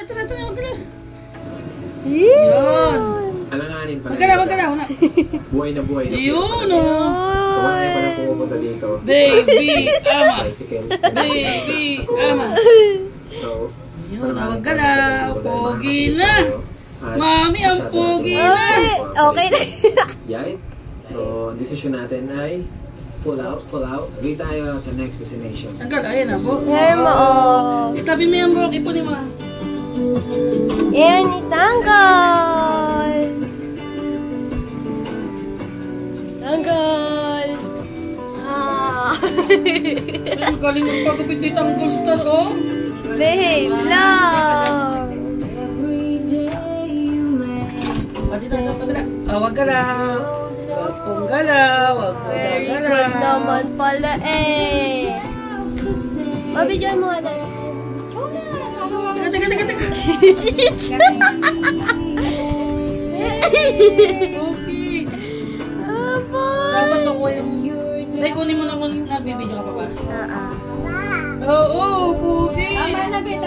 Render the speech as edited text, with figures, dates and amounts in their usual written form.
Wag ka na. Yun. Alanganin pa. Wag ka na. Buhay na buhay. Yun, oh. So, wala na pala pumupunta dito. Baby, ama. Tricycle. Baby, ama. So, Yun, wag ka na. Pogi na. Mami, ang pogi na. Okay na. Yay. So, decision natin ay pull out. Wait tayo sa next destination. Tanggal, ayan na po. Hair mo, oh. Itabi mo yung buhok, ipunin mo. Hair ni Tanggal. Tanggal. Ay, galing mo pagupit ni Tanggol Star, oh. Behave lang. Pati na, tabi na. Wag ka na. Wag kong galaw. Very good naman pala eh. Mabidyan mo ata. Teka. Okay. Apa? Dapat ako yung... Dahil kunin mo na kung nagbibidyo ka pa ba? Oo. Oo, Pugi. Tama na, Beta.